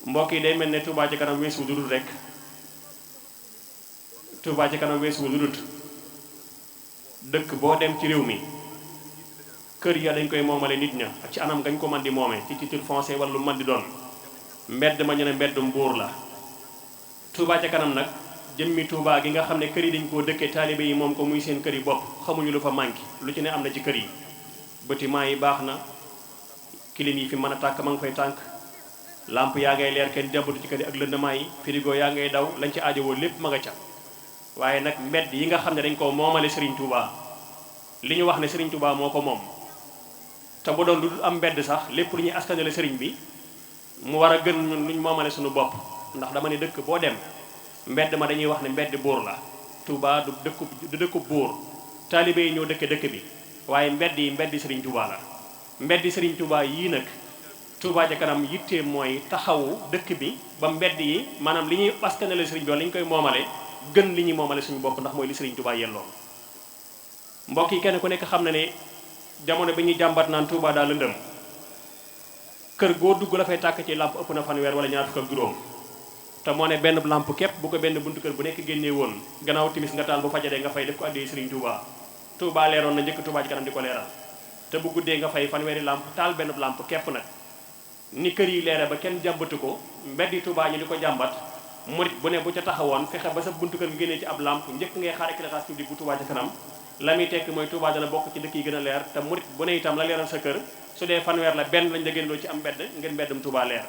mbokk yi day mel ne Touba ci kanam weesu lu dul rek Touba ci kanam weesu lu dul dëkk boo dem ci réew mi kër ya dañ koy moomale nit ña ak ci anam gañ ko man di moome ci titre foncier wala lu man di doon mbedd ma ñu ne mbeddum buur la. Touba ca kanam nag jëmmi Touba gi nga xam ne kër yi dañ koo dëkkee taalibe yi moom ko muy seen kër yi bopp xamuñu lu fa manqué lu ci ne am na ci kër yi bâtiment yi baax na kilim yi fi mën a tàkk ma nga fay tànk lamp yaa ngay leer kenn jàmbatu ci kër yi ak lëndamaay yi frigo yaa ngay daw lañ ci aajowoo lépp ma nga ca waaye nag mbedd yi nga xam ne dañ koo moomale Serigne Touba li ñu wax ne Serigne Touba moo ko moom te bu doon lu dul am mbedd sax lépp lu ñuy askanale Serigne bi mu war a gën ñun luñ moomale suñu bopp ndax dama ne dëkk boo dem mbedd ma dañuy wax ne mbedd buur la Touba du dëkku buur taalibe yi ñoo dëkke dëkk bi waaye mbedd yi mbeddi Serigne Touba la mbeddi Serigne Touba yii nag Touba ca kanam yittee mooy taxawu dëkk bi ba mbedd yi maanaam li ñuy askanale Serigne bi li ñu koy moomale gën li ñuy moomale suñu bopp ndax mooy li Serigne Touba yelloo mbokk yi kenn ku nekk xam na ne jamono bi ñuy jàmbat naan Touba daal lëndëm kër goo dugg la fay tàkk ci làmp ëpp na fanweer wala ñaar fukk ak juróom te moo ne benn lampe képp bu ko benn buntu kër bu nekk génnee woon gannaaw timis nga taal bu fajaree nga fay def ko addee Serigne Touba Touba leeroon na njëkk Touba ci kanam di ko leeral te bu guddee nga fay fanweeri lampe taal benn lampe képp nag ni kër yi leere ba kenn jàmbatu ko mbeddi Touba ñu di ko jàmbat murit bu ne bu ca taxawoon fexe ba sa buntu kër nga génnee ci ab lampe njëkk ngay xaar éclairage public bu Touba ci kanam la muy tekk mooy Touba dana bokk ci dëkk yi gën a leer te murit bu ne itam la leeral sa kër su dee fanweer la benn lañ la génnloo ci am mbedd ngeen mbeddum Touba leer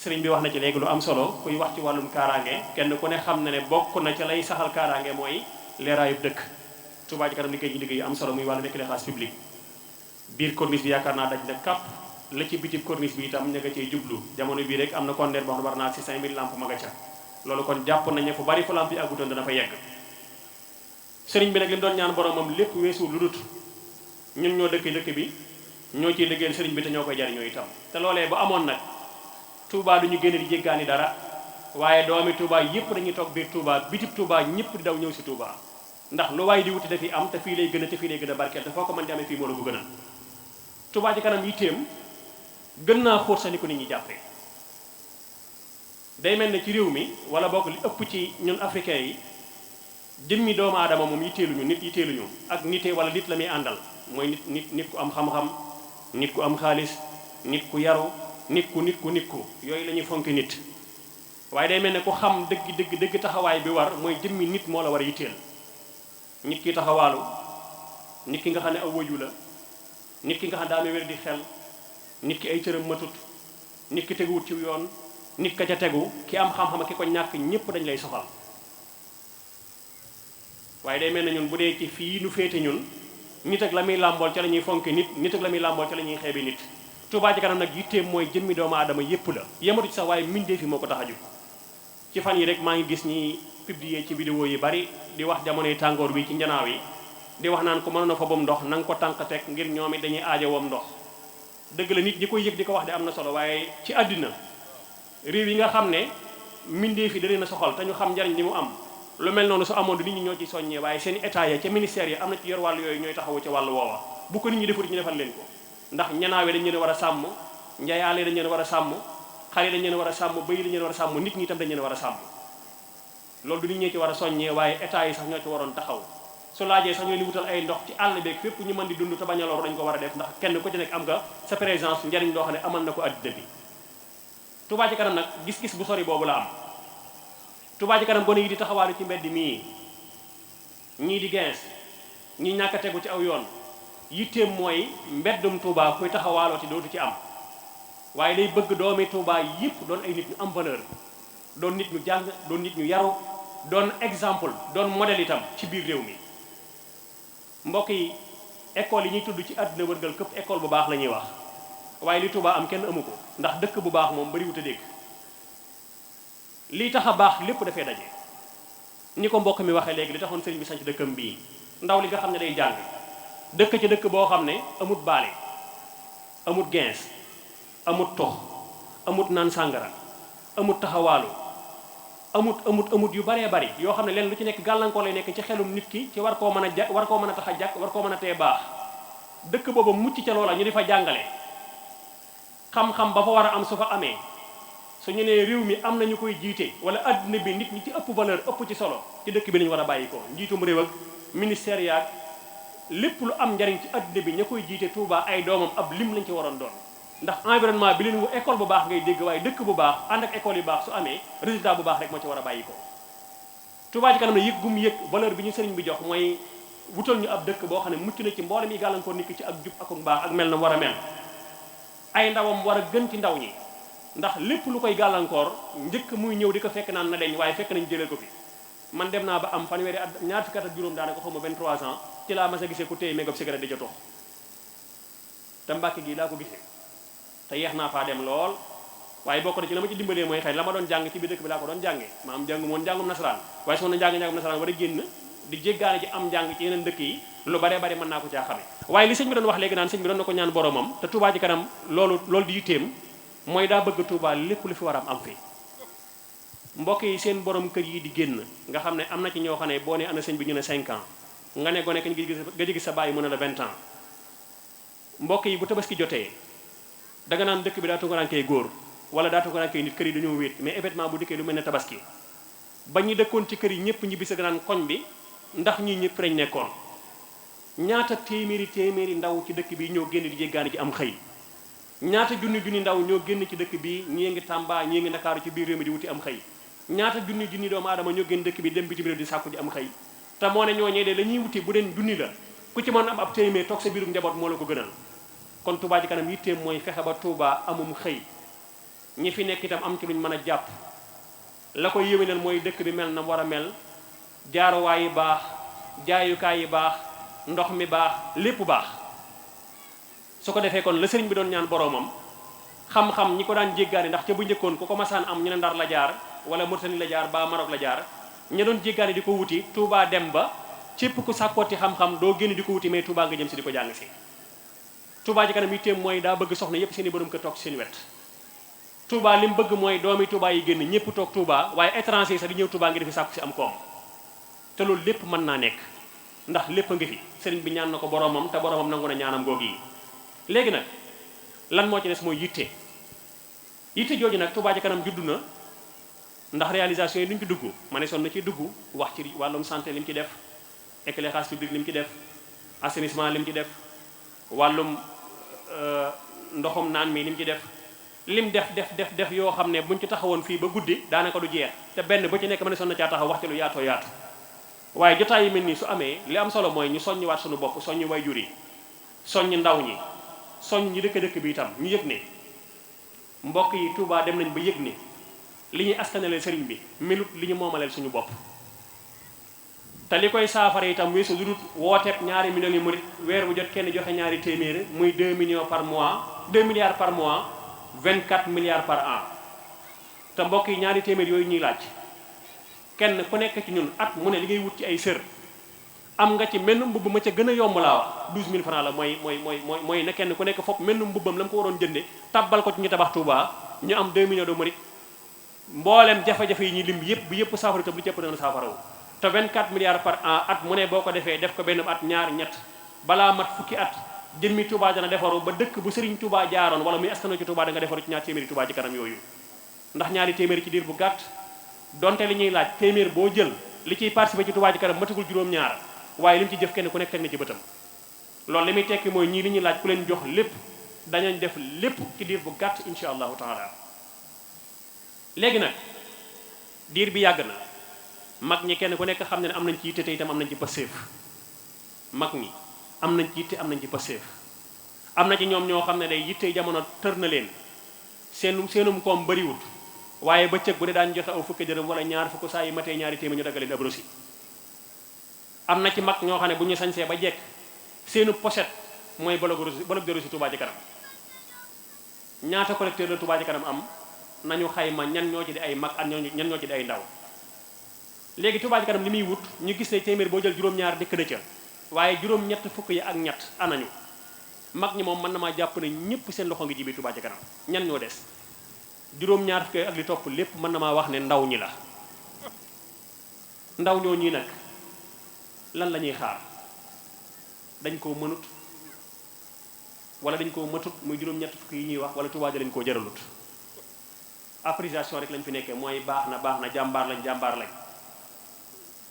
sëriñ bi wax na ci léegi lu am solo kuy wax ci wàllum kaaraange kenn ku ne xam na ne bokk na ca lay saxal kaaraange mooy leeraayub dëkk Touba ci kanam liggéey ñu liggéey yu am solo muy wàllum éclairage public biir corniche bi yaakaar naa daj na kàpp la ci bitib corniche bi itam ña nga cey jublu jamono bii rek am na conteneur boo xam ne war naa ci 5000 lampe ma nga ca loolu kon jàpp nañ ne fu bari fu lampe yi àggutoon dana fa yegg sëriñ bi nag li mu doon ñaan boromam lépp weesu lu dut ñun ñoo dëkk bi ñoo ciy liggéeyal sëriñ bi te ñoo koy jariñoo itam te loolee bu amoon nag Touba du ñu génn di jéggaani dara waaye doomi Touba yëpp dañuy toog biir Touba bitib Touba ñëpp di daw ñëw si Touba ndax lu waaye di wuti dafi am te fii lay gën a te fii lay gën a barkeel te foo ko mën di amee fii moo la ko gën a Touba ci kanam yitteem gën naa xóot sax ni ko nit ñi jàppee day mel ne ci réew mi wala bokk li ëpp ci ñun africain yi jëmmi doomu aadama moom yitteeluñu nit yitteeluñu ak nite wala nit la muy àndal mooy nit ku am xam-xam nit ku am xaalis nit ku yaru nit ku yooyu la ñuy fonk nit waaye day mel ne ku xam dëgg taxawaay bi war mooy jëmmi nit moo la war a yitteel nit ki taxawaalu nit ki nga xam ne aw wëju la nit ki nga xam ne daa amee wér di xel nit ki ay cëram matut nit ki teguwut ci yoon nit ka ca tegu ki am xam-xam ki ko ñàkk ñépp dañ lay soxal waaye day mel ne ñun bu dee ci fii nu féete ñun nit ak la muy làmbool ca la ñuy fonke nit ak la muy làmbool ca la ñuy xeebe nit Touba ci kanam nag yitteem mooy jëmmi doomu aadama yépp la yematu ci sax waaye mbindee fi moo ko tax a jóg ci fan yi rek maa ngi gis ñi publier ci vidéo yi bari di wax jamonoy tàngoor bi ci njanaaw yi di wax naan ko mënoon a fa bam ndox na nga ko tànk teg ngir ñoom it dañuy aajowam ndox dëgg la nit ñi koy yëg di ko wax de am na solo waaye ci àddina réew yi nga xam ne mbindee fi da leen a soxal te ñu xam njariñ li mu am lu mel noonu su amoon du nit ñi ñoo ci soññee waaye seen état ya ca ministère yi am na ci yor wàllu yooyu ñooy taxawu ca wàllu woowa bu ko nit ñi defut ñu defal leen ko ndax ñanaawe dañ leen war a sàmm njayaale dañ leen war a sàmm xale dañ leen war a sàmm bëy dañ leen war a sàmm nit ñi itam dañ leen war a sàmm loolu du nit ñee ci war a soññee waaye état yi sax ñoo ci waroon taxaw su laajee sax ñoo li wutal ay ndox ci àll beeg fépp ñu mën di dund te bañ a lor dañ ko war a def ndax kenn ku ci nekk am nga sa présence njariñ loo xam ne amal na ko addina bi Touba ci kanam nag gis-gis bu sori boobu la am Touba ci kanam gone yi di taxawaalu ci mbedd mii ñii di gens ñi ñàkk a tegu ci aw yoon yitteem mooy mbeddum Touba kuy taxawaalooti dootu ci am waaye day bëgg doomi Touba yëpp doon ay nit ñu am valeur doon nit ñu jàng doon nit ñu yaru doon exemple doon modèle itam ci biir réew mi mbokk yi école yi ñuy tudd ci àddina wërngal këpp école bu baax la ñuy wax waaye li Touba am kenn amu ko ndax dëkk bu baax moom bariwut a dégg lii tax a baax lépp dafay daje ni ko mbokk mi waxee léegi li taxoon sëriñ bi sanc dëkkam bii ndaw li nga xam ne day jàng dëkk ci dëkk boo xam ne amut baale amut gens amut tox amut naan sàngara amut taxawaalu amut yu baree bari yoo xam ne leen lu ci nekk gàllankoor lay nekk ci xelum nit ki ci war koo mën a tax a jàkk war koo mën a tee baax dëkk booba mucc ca loola ñu di fa jàngale xam-xam ba fa war a am su fa amee su ñu nee réew mi am na ñu koy jiite wala adduna bi nit ñi ci ëpp valeur ëpp ci solo ci dëkk bi lañu war a bàyyi ko njiitum réew ak ministère yaag lépp lu am njariñ ci adduna bi ña koy jiite Touba ay doomam ab lim lañ ci waroon doon ndax environnement bi leen wu école bu baax ngay dégg waaye dëkk bu baax ànd ak école yu baax su amee résultat bu baax rek moo ci war a bàyyi ko Touba ci kanam ne yëg gum yëg valeur bi ñu sëriñ bi jox mooy wutal ñu ab dëkk boo xam ne mucc na ci mboolem yi gàllankoor nit ki ci ak jub ak baax ak mel na war a mel ay ndawam war a gën ci ndaw ñi ndax lépp lu koy gàllankoor njëkk muy ñëw di ko fekk naan na deñ waaye fekk nañ jëlee ko fi man dem naa ba am fanweeri at ñaar fukki at ak juróom daanaka xaw ma 23 ans ci laa mas a gisee ku téye mégob cigarette di ca tox te Mbàkke gi laa ko gisee te yeex naa faa dem lool waaye bokk na ci la ma ci dimbalee mooy xëy la ma doon jàng ci biir dëkk bi laa ko doon jàngee ma am jàng moon njàngum nasaraan waaye su ma njàngum nasaraan war a génn di jéggaane ci am njàng ci yeneen dëkk yi lu baree bari mën naa ko caa xame waaye li sëñ bi doon wax léegi naan sëñ bi doon na ko ñaan boromam te Touba ci kanam loolu di yitteem mooy daa bëgg Touba lépp lu fi war am fi mbokk yi seen borom kër yi di génn nga xam ne am na ci ñoo xam ne boo ne ana sëñ bi ñu ne 5 ans nga ne gone kañ nga gis sa bàyyi mën a la 20 ans mbokk yi bu tabaski jotee danga naan dëkk bi daa tungarankee góor wala daa tungarankee nit kër yi dañoo wéet mais événement bu dikkee lu mel ne tabaski ba ñu dëkkoon ci kër yi ñëpp ñibbi sa naan koñ bi ndax ñii ñëpp lañ nekkoon ñaata téeméeri ndaw ci dëkk bi ñoo génn di jéggaani ci am xëy ñaata junni ndaw ñoo génn ci dëkk bi ñii ngi Tamba ñii ngi Ndakaaru ci biir réew mi di wuti am xëy ñaata junni doomu aadama ñoo génn dëkk bi dem bitim réew di sàkku ji am xëy te moo ne ñooñee de la ñuy wuti bu den junni la ku ci mën am ab téeméer toog sa biirum njaboot moo la ko gënal kon Touba ci kanam yitteem mooy fexe ba Touba amum xëy ñi fi nekk itam am ci luñ mën a jàpp la koy yéwénal mooy dëkk bi mel na war a mel jaaruwaay yi baax jaayukaay yi baax ndox mi baax lépp baax su ko defee kon la sëriñ bi doon ñaan boroomam xam-xam ñi ko daan jéggaani ndax ca bu njëkkoon ku ko masaan am ñu ne Ndar la jaar wala Mauritanie la jaar ba Maroc la jaar ña doon jéggaani di ko wuti Touba dem ba cépp ku sàkkooti xam-xam doo génn di ko wuti mais Touba nga jëm si di ko jàng si Touba ci kanam yitteem mooy daa bëgg soxna yépp seen i borom kër toog seen wet Touba li mu bëgg mooy doomi Touba yi génn ñëpp toog Touba waaye étranger sax di ñëw Touba ngi defi sàkku si am koom te loolu lépp mën naa nekk ndax lépp a ngi fi sëriñ bi ñaan na ko boromam te boromam nangu na ñaanam googu yi léegi nag lan moo ci des mooy yitte jooju nag Touba ci kanam juddu na ndax réalisation yi li mu ci dugg ma ne son na ci dugg wax ci wàllum santé li mu ci def éclairage public li mu ci def assainissement li mu ci def wàllum ndoxum naan mi li mu ci def lim def yoo xam ne buñ ci taxawoon fii ba guddi daanaka du jeex te benn ba ci nekk ma ne son na caa taxaw wax ci lu yaatoo yaatu waaye jotaay yi mel nii su amee li am solo mooy ñu soññiwaat suñu bopp soññi waajur yi soññ ndaw ñi soññ ñi dëkk bi itam ñu yëg ne mbokk yi Touba dem nañ ba yëg ne li ñuy askanale sëriñ bi melut li ñu moomaleel suñu bopp te li koy saafara itam weesu lu dul wooteeb 2 millions yi murit weer bu jot kenn joxe ñaari téeméer muy 2 millions par mois 2 milliards par mois 24 milliards par an te mbokk yi ñaari téeméer yooyu ñuy laaj kenn ku nekk ci ñun at mu ne li ngay wut ci ay sër am nga ci menn mbubb ma ca gën a yomb laa wax 12000 francs la mooy ne kenn ku nekk fopp menn mbubbam la mu ko waroon jënde tabbal ko ci ñu tabax Touba ñu am 2 millions de murit mboolem jafe-jafe yi ñuy lim yëpp bu yëpp saafara itam lu cëpp dana saafarawu te 24 milliards par an at mu ne boo ko defee def ko benn at ñaar ñett balaa mat fukki at jëmmi Touba dana defaru ba dëkk bu Serigne Touba jaaroon wala muy askano ci Touba da nga defaru ci ñaar téeméeri Touba ci kanam yooyu ndax ñaari téeméeri ci diir bu gàtt donte li ñuy laaj téeméer boo jël li ciy participé ci Touba ci kanam matagul juróom-ñaar waaye li mu ci jëf kenn ku nekk teg na ci bëtam loolu li muy tekki mooy ñii li ñuy laaj ku leen jox lépp dañañ def lépp ci diir bu gàtt insha allahu taala léegi nag diir bi yàgg na mag ñi kenn ku nekk xam ne am nañ ci yitte te itam am nañ ci passeef mag ñi am nañ ci yitte am nañ ci passeef am na ci ñoom ñoo xam ne day yitte jamono tër na leen seenum koom bariwut waaye bëccëg bu dee daan joxe aw fukki dërëm wala ñaar fukk saa yi matee ñaari téeméer ñu daggaleen ab rosi am na ci mag ñoo xam ne bu ñu sañsee ba jekk seenu pochette mooy bolog de rosi Touba ci kanam ñaata collecteur de Touba ci kanam am nañu xayma ñan ñoo ci di ay mag ak ñan ñoo ci di ay ndaw léegi Touba ci kanam li muy wut ñu gis ne téeméer boo jël juróom-ñaar dëkk na ca waaye juróom-ñett fukk yi ak ñett anañu mag ñi moom mën na maa jàpp ne ñëpp seen loxo ngi ji bi Touba ci kanam ñan ñoo des juróom-ñaar fukk ak li topp lépp mën na maa wax ne ndaw ñi la ndaw ñoo ñii nag lan la ñuy xaar dañ koo mënut wala dañ koo matut muy juróom-ñett fukk yi ñuy wax wala Touba ja lañ koo jëralut appréciation rek lañ fi nekkee mooy baax na jàmbaar lañ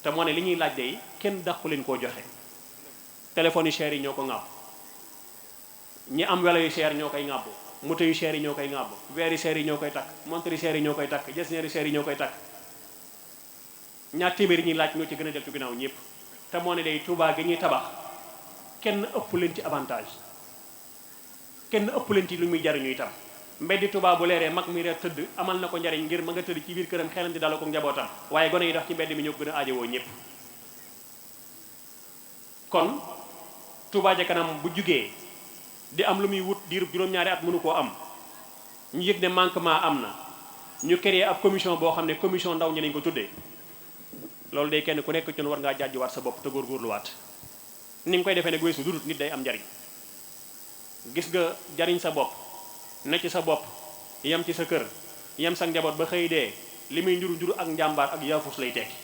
te moo ne li ñuy laaj de kenn dàqu leen koo joxe téléphone yu cher yi ñoo ko ŋàbb ñi am welo yu cher ñoo koy ŋàbb moto yu cher yi ñoo koy ŋàbb verre yu cher yi ñoo koy takk montre yu cher yi ñoo koy takk gestionnaire yu cher yi ñoo koy takk ñaar téeméer yi ñuy laaj ñoo ci gën a del ci ginnaaw ñëpp te moo ne day Touba gi ñuy tabax kenn ëpp leen ci avantage kenn ëpp leen ci lu muy jariñu itam mbeddi Touba bu leeree mag mi reer tëdd amal na ko njariñ ngir ma nga tëdd ci biir këram xelam di dala ko njabootam waaye gone yi dox ci mbedd mi ñoo gën a aajowoo ñëpp kon Touba ca kanam bu jugee di am lu muy wut diirub juróom-ñaari at mënu koo am ñu yëg ne manquement am na ñu créé ab commission boo xam ne commission ndaw ñi lañ ko tuddee loolu day kenn ku nekk ci war ngaa jàjjuwaat sa bopp te góorgóorluwaat ni nga koy defee nag weesu dudut nit day am njariñ gis nga jariñ sa bopp ne ci sa bopp yem ci sa kër yem sa njaboot ba xëy dee li muy njuru ak njàmbaar ak yaafus lay tekki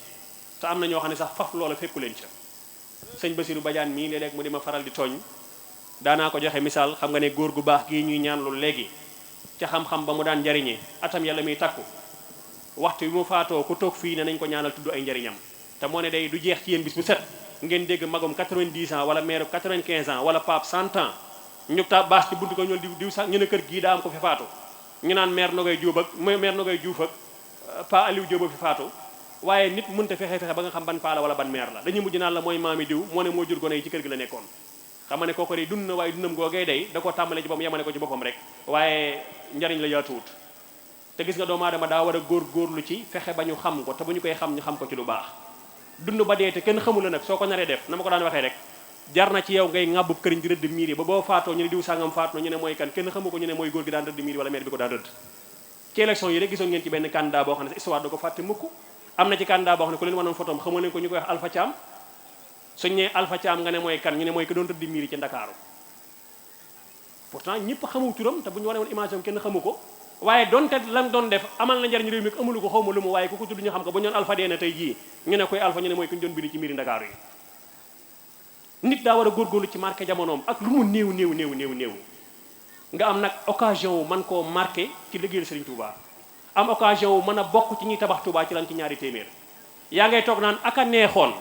te am na ñoo xam ne sax faf loola fekku leen ca sëñ Basiru Badiane mii léeg-léeg mu di ma faral di tooñ daanaa ko joxe misaal xam nga ne góor gu baax gii ñuy ñaan lu léegi ca xam-xam ba mu daan njariñee atam yàlla muy takku waxtu bi mu faatoo ku toog fii ne nañ ko ñaanal tudd ay njariñam te moo ne day du jeex ci yéen bis bu set ngeen dégg magom 90 ans wala maire 95 ans wala pape 100 ans ñu ta baas ci buntu ko ñool diw sax ñu ne kër gii daa am ko fi faatu ñu naan maire Nogay Diouf ak maire Nogay Diouf ak pa Aliou Diop fi faatu waaye nit mënta fexe ba nga xam ban paa la wala ban maire la dañuy mujj naan la mooy maami diw moo ne moo jur gone yi ci kër gi la nekkoon xam ne kooku day dund na waaye dundam googee day da ko tàmbale ci boppam yemane ko ci boppam rek waaye njariñ la yaatuwut te gis nga doomu aadama daa war a góorgóorlu ci fexe ba ñu xam ko te bu ñu koy xam ñu xam ko ci lu baax dund ba dee te kenn xamul la nag soo ko naree def na ma ko daan waxee rek jar na ci yow ngay ŋàbbub këriñ di rëdd miir yi ba boo faatoo ñu ne diw sàngam faatu na ñu ne mooy kan kenn xamu ko ñu ne mooy góor gi daan rëdd miir yi wala maire bi ko daan rëdd ci élection yi rek gisoon ngeen ci benn candidat boo xam ne histoire da ko fàtte mukk am na ci candidat boo xam ne ku leen wanoon photom xamoo leen ko ñu koy wax Alpha Thiam suñ ne Alpha Thiam nga ne mooy kan ñu ne mooy ko doon rëdd miir yi ci Ndakaaru pourtant ñëpp xamu turam te bu ñu wane woon image am kenn xamu ko waaye donte lam doon def amal na njariñ réew mi amulu ko xawma lu mu waaye ku ko tudd ñu xam ko bu ñu doon Alpha dee na tey jii ñu ne koy Alpha ñu ne mooy ku ñu doon bind ci miiri Ndakaaru yi nit daa war a góorgóorlu ci marqué jamonoom ak lu mu néew nga am nag occasion wu man koo marqué ci liggéeyal Serigne Touba am occasion wu mën a bokk ci ñuy tabax Touba ci lan ci ñaari téeméer yaa ngay toog naan aka neexoon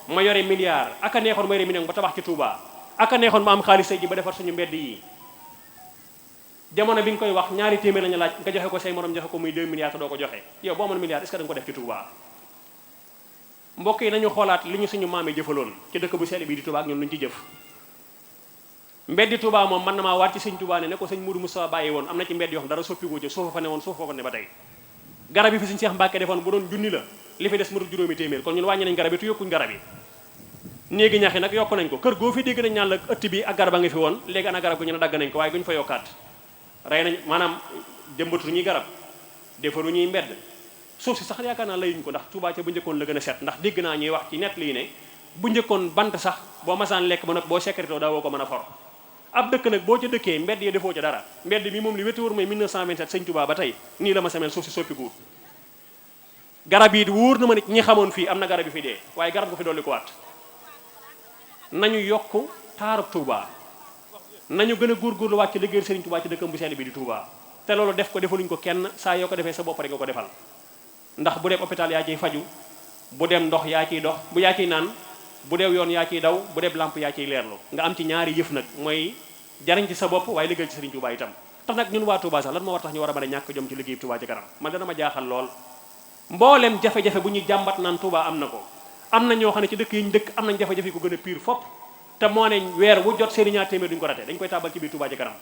ma yore milliard aka neexoon ma yore million ba tabax ci Touba aka neexoon ma am xaalis ji ba defar suñu mbedd yi jamono bi nga koy wax ñaari téeméer lañu laaj nga joxe ko say morom joxe ko muy 2 milliards te doo ko joxe yow boo amoon milliard est-ce que da nga ko def ci Touba mbokk yi nañu xoolaat li ñu suñu maam yi jëfaloon ci dëkk bu sell bi di Touba ak ñun luñu ci jëf mbeddi Touba moom mën na maa waat ci sëñ Touba ne ko sëñ Mourou Moussa bàyyi woon am na ci mbedd yoo xam dara soppiku ci suufa fa ne woon suufa fa ne ba tey garab yi fi sëñ Cheikh Mbacke defoon bu doon junni la li fi des matul juróomi téeméer kon ñun wàññi nañ garab yi te yokkuñ garab yi néegi ñax yi nag yokk nañ ko kër goo fi dégg nañ ñaan la ëtt bi ak garab a nga fi woon léegi ana garab gu ñu ne dagg nañ ko waaye guñu fa yokkaat rey nañ maanaam jëmbatu ñuy garab defaru ñuy mbedd suuf si sax yaakaar naa layuñ ko ndax Touba ca bu njëkkoon la gën a set ndax dégg naa ñuy wax ci net lii ne bu njëkkoon bant sax boo masaan lekk ba nag boo sécurité daa woo ko mën a for ab dëkk nag boo ca dëkkee mbedd yi defoo ca dara mbedd mi moom li wéti wóor mooy 1927 sëñ Touba ba tey nii la ma samel suuf si soppi guut garab yi wóor na ma nit ñi xamoon fii am na garab yi fi dee waaye garab gu fi dolli ko waat nañu yokk taarub Touba nañu gën a góorgóorlu wàcc liggéeyal Serigne Touba ci dëkkam bu sell bi di Touba te loolu def ko defaluñ ko kenn saa yoo ko defee sa bopp rek nga ko defal ndax bu dee hôpital yaa ciy faju bu dem ndox yaa ciy dox bu yaa ciy naan bu dee yoon yaa ciy daw bu dee lamp yaa ciy leerlu nga am ci ñaari yëf nag mooy jariñ ci sa bopp waaye liggéeyal ci Serigne Touba itam tax nag ñun waa Touba sax lan moo war tax ñu war a mën a ñàkk jom ci liggéey Touba ci kanam man dana ma jaaxal lool mboolem jafe-jafe bu ñuy jàmbat naan Touba am na ko am na ñoo xam ne ci dëkk yi ñu dëkk am nañ jafe-jafe yi ko gën a pire fop te moo ne weer wu jot seeni ñaar téeméer duñ ko rate dañ koy tàbbal ci biir Touba ci kanam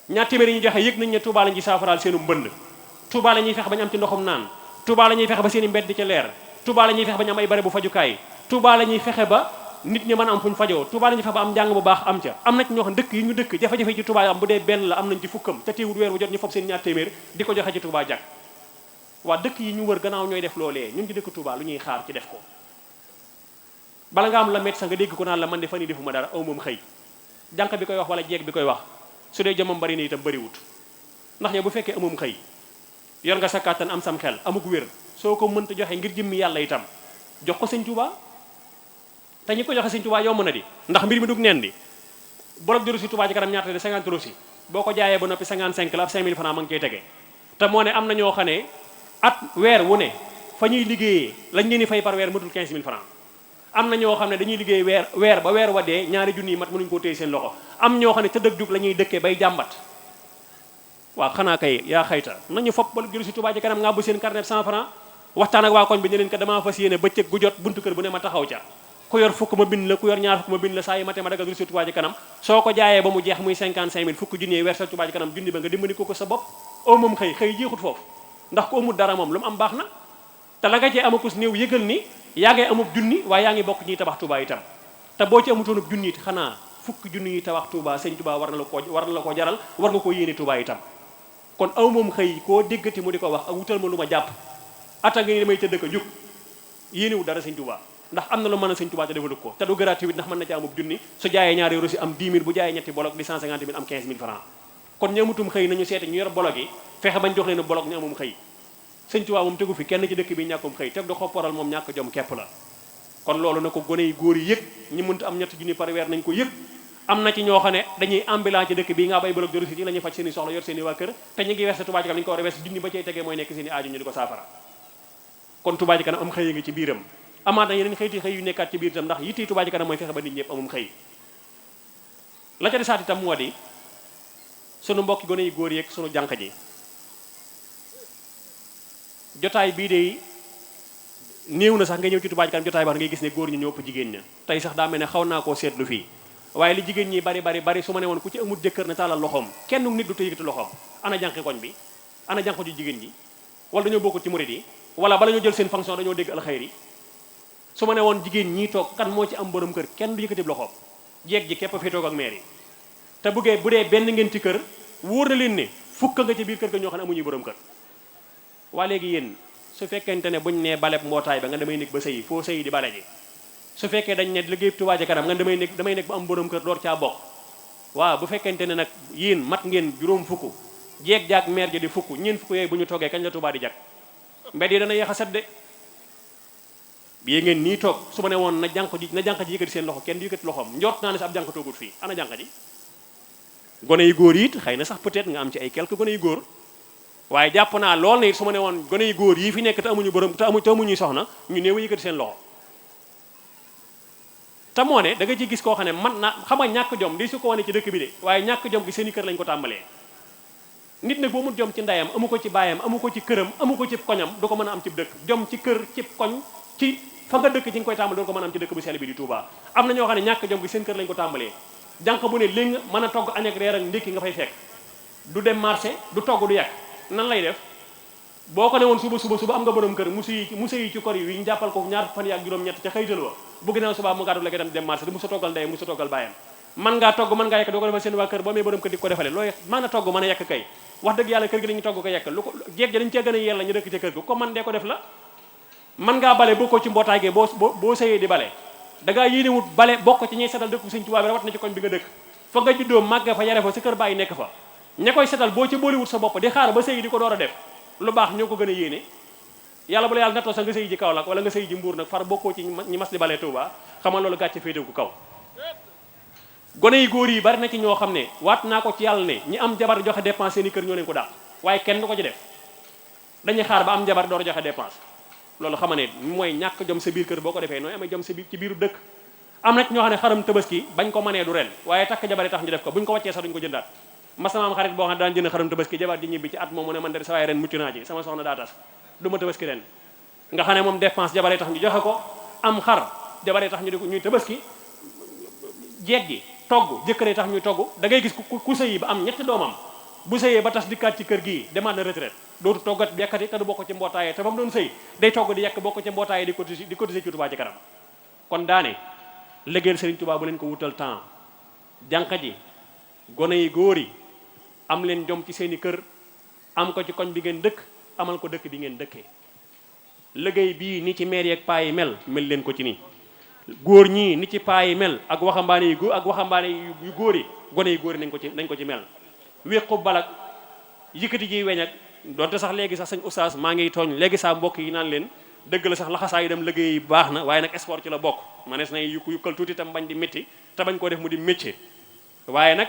ñaar téeméer yi ñu joxe yëg nañ ne Touba lañ ci saafaraal seenu mbënd Touba la ñuy fexe ba ñu am ci ndoxum naan Touba la ñuy fexe ba seeni mbedd di ca leer Touba la ñuy fexe ba ñu am ay bare bu fajukaay Touba la ñuy fexe ba nit ñi mën a am fuñ fajoo Touba la ñuy fexe ba am njàng bu baax am ca am na ci ñoo xam dëkk yi ñu dëkk jafe-jafe yi ci Touba am bu dee benn la am nañ ci fukkam te teewul weer wu jot ñu fob seen ñaar téeméer di ko joxe ci Touba jag waa dëkk yi ñu wër gannaaw ñooy def loolee ñun ci dëkk Touba lu ñuy xaar ci def ko bala nga am la médecin nga dégg ko naan la man de fan yi defuma dara aw moom xëy jànq bi koy wax wala jeeg bi koy wax su dee jëmam bari na itam bariwut ndax yow bu fekkee amum xëy yor nga sa kàttan am sam xel amug wér soo ko mënta joxe ngir jëmmi yàlla itam jox ko sëñ Touba te ñi ko joxe sëñ Touba yomb na di ndax mbir mi dug neen di bloc de reçu Touba Ca Kanam ñaata de 50 reçu boo ko jaayee ba noppi 55 la ab 5000 francs ma ngi koy tege te moo ne am na ñoo xam ne at weer wu ne fa ñuy liggéeyee lañ leen di fay par weer matul 15000 francs am na ñoo xam ne dañuy liggéey weer ba weer wa dee ñaari junni yi mat mënuñu koo téye seen loxo am ñoo xam ne tëddëg jug la ñuy dëkkee bay jàmbat waaw xanaa kay yaa xayta nañu fopp ba jëlu si Touba Ca Kanam nga bu seen carnet 100 francs waxtaan ak waa koñ bi ne leen ko damaa fas yéene bëccëg gu jot buntu kër bu ne ma taxaw ca ku yor fukk ma bind la ku yor ñaar fukk ma bind la saa yi mate ma dagal jëlu si Touba Ca Kanam soo ko jaayee ba mu jeex muy 55000 fukk junni wersal Touba Ca Kanam junni ba nga dimbali ko sa bopp aw moom xëy jeexut foofu ndax ku amul dara moom lu mu am baax na te la nga cee amakus néew yëgal ni yaa ngay amub junni waaye yaa ngi bokk ñuy tabax Touba itam te boo ci amutoonub junni it xanaa fukk junni yi tabax Touba sëñ Touba war na la ko jaral war nga koo yéene Touba itam kon aw moom xëy koo déggati mu di ko wax ak wutal ma lu ma jàpp ata nga ni damay tëdd ko jóg yéenewu dara sëñ Touba ndax am na lu mën a sëñ Touba te defalu ko te du gratuit ndax mën na ci amub junni su jaayee ñaari euro si am 10 000 bu jaayee ñetti bolok di 150 000 am 15 000 francs kon ñu amutum xëy nañu seete ñu yor bolok yi fexe bañ jox leen bolok ñu amum xëy sëñ Touba moom tegu fi kenn ci dëkk bi ñàkkum xëy teg da xopparal moom ñàkk jom képp la kon loolu na ko gone yi góor yi yëg ñi mënta am ñetti junni par weer nañ ko yëg am na ci ñoo xam ne dañuy ambulant ci dëkk bii nga bay bolok de reçu yi la ñuy faj seen i soxla yor seen i waa kër te ñu ngi verser Touba Ca Kanam ñu ko war a verser junni ba cay tegee mooy nekk seen i aaju ñu di ko saafara kon Touba Ca Kanam am xëy ngi ci biiram amaat na yeneen xëyti xëy yu nekkaat ci biir itam ndax yittee Touba Ca Kanam mooy fexe ba nit ñëpp amum xëy la ca desaat itam moo di sunu mbokki gone yi góor yeeg sunu jànq ji jotaay bii de néew na sax nga ñëw ci Touba Ca Kanam jotaay baax ngay gis ne góor ñi ñoo ëpp jigéen ña tey sax daa mel ne xaw naa koo seetlu fii waaye li jigéen ñi bari su ma ne woon ku ci amul jëkkër na taalal loxoom kenn nit du te yëkkati loxoom ana jànqi koñ bi ana jànq ju jigéen ji wala dañoo bokkul ci murid yi wala bala ñoo jël seen fonction dañoo dégg alxayri su ma ne woon jigéen ñii toog kan moo ci am borom kër kenn du yëkkati loxoom jeeg ji képp fee toog ak maire yi te bu dee benn ngeen ci kër wóor na leen ne fukk nga ci biir kër ga ñoo xam ne amuñuy borom kër waa léegi yéen su fekkente ne buñ nee baleb mbootaay ba nga damay nekk ba sëyi foo sëyi di bale ji su fekkee dañ ne liggéey Touba Ca Kanam nga damay nekk ba am borom kër door caa bokk waaw bu fekkente ne nag yéen mat ngeen juróom fukk jeeg jaag maire ji di fukk ñeen fukk yooyu bu ñu toggee kañ la Touba di jag mbedd yi dana yeex a set de yée ngeen nii toog su ma ne woon na jànq ji yëkkati seen loxo kenn du yëkkati loxoom njort naa ne sa ab jànq toogut fii ana jànq ji gone yu góor yi it xëy na sax peut-être nga am ci ay quelques gone yu góor waaye jàpp naa lool na it su ma ne woon gone yu góor yi fi nekk te amuñu borom te amuñuy soxna ñu néew a yëkkati seen loxo te moo ne da nga ciy gis koo xam ne man na xam nga ñàkk jom di su ko wane ci dëkk bi de waaye ñàkk jom gi seen i kër lañ ko tàmbalee nit nag boo mut jom ci ndeyam amu ko ci baayam amu ko ci këram amu ko ci koñam du ko mën a am ci dëkk jom ci kër ci koñ ci fa nga dëkk ci nga koy tàmbale doo ko mën a am ci dëkk bu sell bi di Touba am na ñoo xam ne ñàkk jom gi seen kër lañ ko tàmbalee jànq bu ne léegi mën a togg añ ak reer ak ndékki nga fay fekk du dem marché du togg du yàq nan lay def boo ko ne woon suba am nga borom kër mu sëyi ci kor yi ñu jàppal ko ñaar fan yaak juróom-ñett ca xëytal wa bu ginnaaw suba mu gàddu la koy dem marché du mu sa toggal ndey mu sa toggal bàyyam man ngaa togg mën ngaa yekk doo ko defal seen waa kër boo amee borom kër di ko defale looy mën a togg mën a yekk kay wax dëgg yàlla kër gi dañuy togg ko yekk lu ko jeeg ja dañu cee gën a yella ñu dëkk ca kër gi ko man dee ko def la man ngaa bale bokkoo ci mbootaay gi boo sëyee di bale da ngaa yéenewut bale bokk ci ñuy setal dëkk Sëñ Tuubaa bi rawat na ci koñ bi nga dëkk fa nga juddoo màgg fa yare fa sa kër bàyyi nekk fa ña koy setal boo ci booliwut sa bopp di xaar ba sëy di ko door a def lu baax ñoo ko gën a yéene yàlla bu la yàlla nattoo sax nga sëy ji Kaolack wala nga sëy ji Mbuur nag far bokkoo ci ñi mas di balee Touba xamal loolu gàcce féetewu ko kaw gone yi góor yi bari na ci ñoo xam ne waat naa ko ci yàlla ne ñi am jabar joxe dépense seeni kër ñoo leen ko daal waaye kenn du ko ci def dañuy xaar ba am jabar door a joxe dépense loolu xama ne mooy ñàkk jom sa biir kër boo ko defee nooy amee jom sa biir ci biiru dëkk am na ci ñoo xam ne xaram tabaski bañ ko mënee du ren waaye takk jabar tax ñu def ko buñ ko wàccee sax duñ ko jëndaat masama am xarit boo xam ne daan jënd xaram tabaski jabar di ñibbi ci at moom mu ne man de sa waaye ren mucc naa ci sama soxna daa tas du ma tabaski ren nga xam ne moom dépense jabaree tax ñu joxe ko am xar jabaree tax ñu di ñuy tabaski jeeg gi togg jëkkëree tax ñuy togg da ngay gis ku sëyi ba am ñetti doomam bu sëyee ba tas dikkaat ci kër gii demaat na retraite dootu toggat yekkati te du bokk ci mbootaayee te ba mu doon sëy day togg di yekk bokk ci mbootaayee di cotiser ci Touba Ca Kanam kon daane liggéeyal Serigne Touba bu leen ko wutal temps jànq ji gone yi góor yi am leen jom ci seeni kër am ko ci koñ bi ngeen dëkk amal ko dëkk bi ngeen dëkkee liggéey bii ni ci maire yeeg paa yi mel leen ko ci nii góor ñii ni ci paa yi mel ak waxambaane yu góor yi gone yi góor yi nañ ko ci mel wéqu balak yëkkati ji weñ ak donte sax léegi sax sëñ oustaz maa ngi tooñ léegi saa mbokk yi naan leen dëgg la sax laxasaa yi dem liggéey baax na waaye nag sport ci la bokk manees na yukkal tuuti tam bañ di métti te bañ koo def mu di métier waaye nag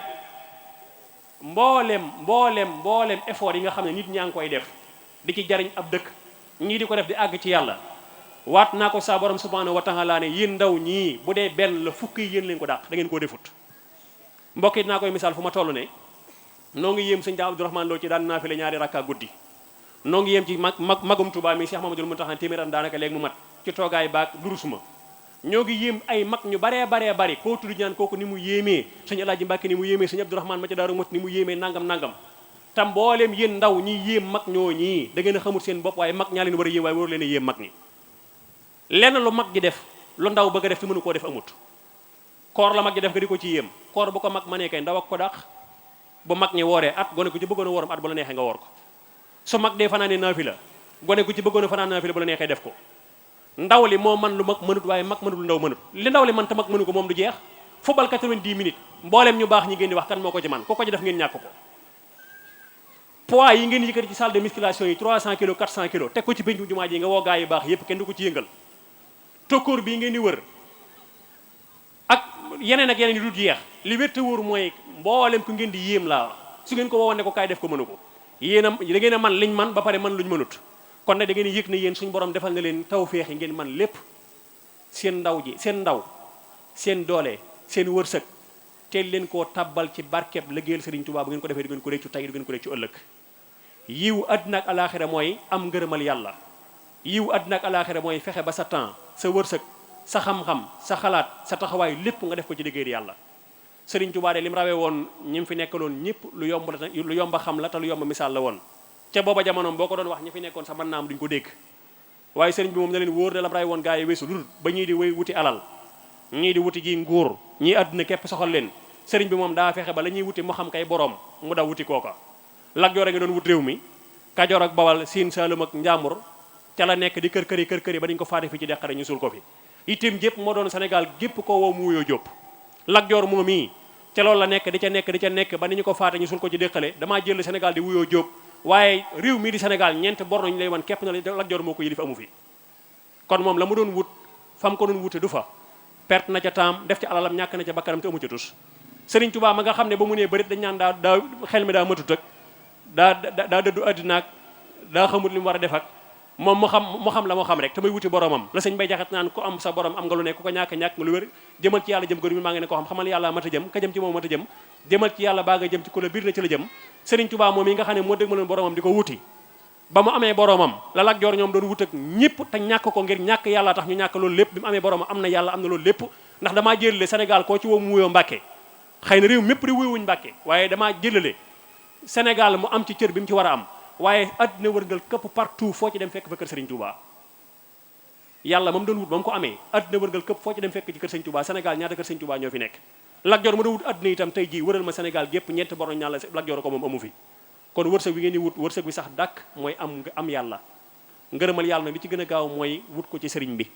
mboolem effort yi nga xam ne nit ñaa ngi koy def di ci jariñ ab dëkk ñii di ko def di àgg ci yàlla waat naa ko saa borom subhanahu wa taala ne yéen ndaw ñii bu dee benn la fukk yi yéen leen ko dàq da ngeen koo defut mbokk it naa koy misaal fu ma toll ne noo ngi yéem sëñ daa Abdourahmane Lo ci daan naafile ñaari rakka guddi noo ngi yéem ci magum Tuubaa mi Cheikh Mamadou Mountakha téeméeram daanaka léegi mu mat ci toogaay baag durusuma ñoo ngi yéem ay mag ñu baree bari koo tudd ñaan kooku ni mu yéemee sëñ Alaaji Mbàkke ni mu yéemee sëñ Abdourahmane ma ca Daaru Muxti ni mu yéemee nangam tam mbooleem yéen ndaw ñi yéem mag ñoo ñii da ngeen a xamul seen bopp waaye mag ñaa leen war a yéem waaye waru leen a yéem mag ñi lenn lu mag gi def lu ndaw bëgg a def te mënu koo def amut koor la mag gi def nga di ko ci yéem koor bu ko mag ma nee kay ndaw ak ko dàq bu mag ñi wooree at gone ku ci bëggoon a wooram at bu la neexee nga woor ko su mag dee fanaane naafila gone ku ci bëggoon a fanaan naafila bu la neexee def ko ndaw li moo man lu mag mënut waaye mag mënut lu ndaw mënut li ndaw li man te mag mënu ko moom du jeex football 90 minutes mbooleem ñu baax ñi ngeen di wax kan moo ko ci man ku ko ci def ngeen ñàkk ko poids yi ngeen yëkkati ci salle de musculation yi 300 kilos 400 kilos teg ko ci pencu jumaa ji nga woo gaa yi baax yépp kenn du ko ci yëngal tokkóor bii ngeen di wër ak yeneen yi du jeex li wér te wóor mooy mboolem ku ngeen di yéem laa su ngeen ko woowoon ne ko kaay def ko mënu ko yéen a da ngeen a man liñ man ba pare man luñ mënut kon nag da ngeen yëg ne yéen suñu borom defal na leen tawféex yi ngeen man lépp seen ndaw seen doole seen wërsëg teel leen koo tabbal ci barkeb liggéeyal Sëriñ Tuubaa bu ngeen ko defee du ngeen ko réccu tey du ngeen ko réccu ëllëg yiw àddina ak alaaxira mooy am ngërëmal yàlla yiw àddina ak alaaxira mooy fexe ba sa temps sa wërsëg sa xam-xam sa xalaat sa taxawaay lépp nga def ko ci liggéeyal yàlla Sëriñ Tuubaa de li mu rawee woon ñi mu fi nekkaloon ñëpp lu yomb xam la te lu yomb misaal la woon ca booba jamonoom boo ko doon wax ñi fi nekkoon sa mën naa am duñ ko dégg waaye sëriñ bi moom na leen wóor na la mu rawee woon gaa yi weesu dul ba ñii di wéy wuti alal ñii di wuti ji nguur ñii àdduna képp soxal leen sëriñ bi moom daa fexe ba la ñuy wuti mu xam kay boroom mu daw wuti kooka Lat Joor a ngi doon wut réew mi Kajoor ak Bawal Siin Saalum ak Njàmbur ca la nekk di kër kër ba dañu ko faate fi ci deqare ñu suul ko fi itam jépp moo doon Sénégal gépp ko woo mu wuyoo Jóob Lat Joor moom mii ca loolu la nekk di ca nekk ba ni ñu ko faate ñu suul ko ci déqale damaa jël Sénégal di wuyoo Jóob waaye réew mii di Sénégal ñeent bor nañu lay wan képp na Lat Joor moo ko yilif amu fi kon moom la mu doon wut fam ko doon wute du fa perte na ca taam def ci alalam ñàkk na ca bakkanam te amu ca tus Sëriñ Tuubaa ma nga xam ne ba mu nee bërit dañ naan daa xel mi daa matut ak daa dëddu àddina ak daa xamut li mu war a def ak moom mu xam la moo xam rek te muy wuti boromam la sëñ Bay Jaxate naan ku am sa borom am nga lu ne ku ko ñàkk nga lu wér jëmal ci yàlla jëm gër mi maa ngi ne ko xam xamal yàlla mat a jëm ka jëm ci moom mat a jëm jëmal ci yàlla baa nga jëm ci ku la biir na ci la jëm Sëriñ Tuubaa moom yi nga xam ne moo dëgg ma leen boromam di ko wuti ba mu amee boromam la Lat Joor ñoom doon wut ak ñëpp te ñàkk ko ngir ñàkk yàlla tax ñu ñàkk loolu lépp bi mu amee boromam am na yàlla am na loolu lépp ndax damaa jëlale Sénégal koo ci woo mu wuyoo Mbàkke xëy na réew mépp di wuyuwuñ Mbàkke waaye damaa jëlale Sénégal mu am ci cër bi mu ci war a am waaye àddina wërngal këpp partout foo ci dem fekk fa kër Sëriñ Tuubaa yàlla moom doon wut ba mu ko amee àddina wërngal këpp foo ci dem fekk ci kër Sëriñ Tuubaa Sénégal ñaata kër Sëriñ Tuubaa ñoo fi nekk Lat Joor ma doon wut àddina itam tey jii wëral ma Sénégal gépp ñeenti bor ñaan la Lat Joor ko moom amu fi kon wërsëg bi ngeen di wut wërsëg bi sax dàkk mooy am yàlla ngërëmal yàlla nag li ci gën a gaaw mooy wut ko ci sëriñ bi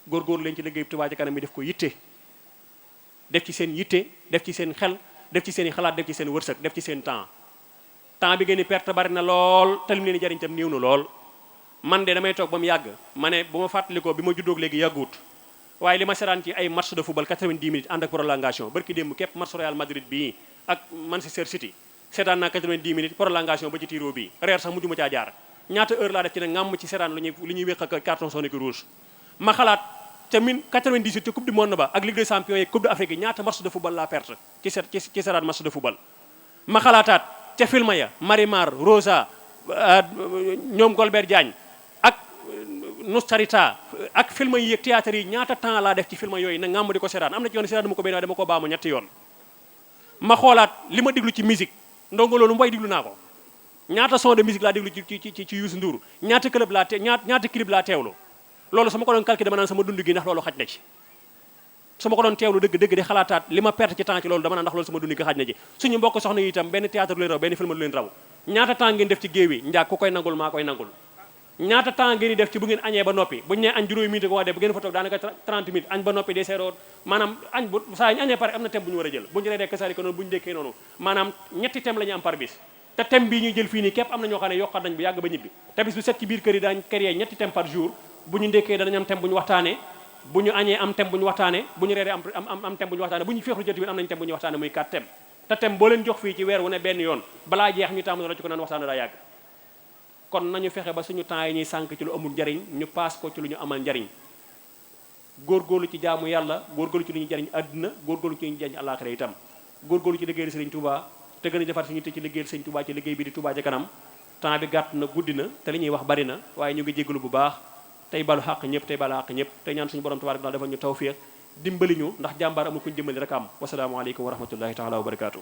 góorgóor leen ci liggéey Touba Ca Kanam bi def ko yitte def ci seen yitte def ci seen xel def ci seen i xalaat def ci seen wërsëg def ci seen temps bi ngeen di perte bari na lool te lim leen di jariñ tam néew na lool man de damay toog ba mu yàgg ma ne bu ma fàttalikoo bi ma juddoog léegi yàgguut waaye li ma seraan ci ay match de football 90 minutes ànd ak prolongation barki démb képp match Real Madrid bii ak Manchester City seetaan naa 90 minutes prolongation ba ci tiro bii reer sax mujju ma caa jaar ñaata heure laa def ci ne ngàmm ci seetaan li ñuy wéq ak carton jaune ak rouge ma xalaat ca 98 ca coupe du monde ba ak ligue des champions yi coupe d'Afrique yi ñaata match de football laa perte ci seetaan match de football ma xalaataat ca film ya Marimar Rosa ñoom Golbert Diagne ak Nostarita ak film yi ak théâtre yi ñaata temps laa def ci film yooyu na ngàmm di ko seetaan am na ci yoon seetaan dama ko benn waaye dama ko baamu ñetti yoon ma xoolaat li ma déglu ci musique ndongo loolu mbay déglu naa ko ñaata son de musique laa déglu ci Youssou Ndour ñaata clip laa teewlu loolu su ma ko doon calculer dama naan sama dund gi ndax loolu xaj na ci su ma ko doon teewlu dëgg di xalaataat li ma perte ci temps ci loolu dama naan ndax loolu sama dund gi xaj na ci suñu mbokk soxna yi itam benn théâtre lu leen raw benn film lu leen raw ñaata temps ngeen def ci géew yi njaag ku koy nangul maa koy nangul ñaata temps ngeen di def ci bu ngeen añee ba noppi buñu nee añ juróomi minute ko wax de bu ngeen fa toog daanaka 30 minutes añ ba noppi de seeroo maanaam añ bu saa ñu añee pare am na thème bu ñu war a jël bu ñu reedee kasari ko noonu bu ñu dékkee noonu maanaam ñetti thème la ñu am par bis te thème bii ñuy jël fii nii képp am na ñoo xam ne yokkat nañ bu yàgg ba ñibbi te bis bu set ci biir kër yi daañ créer ñetti thème par jour bu ñu ndékkee danañ am thème bu ñu waxtaanee bu ñu añee am thème bu ñu waxtaane bu ñu reeree am thème bu ñu waxtaane bu ñu féexlu jot bi am nañ thème bu ñu waxtaane muy 4 thèmes te thème boo leen jox fii ci weer wu ne benn yoon balaa jeex ñu tàmm na ci ko naan waxtaane daa yàgg kon nañu fexe ba suñu temps yi ñuy sànk ci lu amul njariñ ñu paas ko ci lu ñu amal njariñ góorgóorlu ci jaamu yàlla góorgóorlu ci lu ñu jariñ àdduna góorgóorlu ci lu ñu jariñ àllaaxira itam góorgóorlu ci liggéeyal Sëriñ Touba te gën a defar suñu te ci liggéeyal Sëriñ Touba ci liggéey bi di Touba ca kanam temps bi gàtt na guddi na te li ñuy wax bari na waaye ñu ngi jégalu bu baax tey balu xàq ñëpp tey balu xàq ñëpp tey ñaan suñu borom tabaaraka dafa ñu tawfiq dimbali ñu ndax jàmbaar amul kuñ dimbali rek am wasalaamu aleykum wa rahmatullahi taala wa barakaatu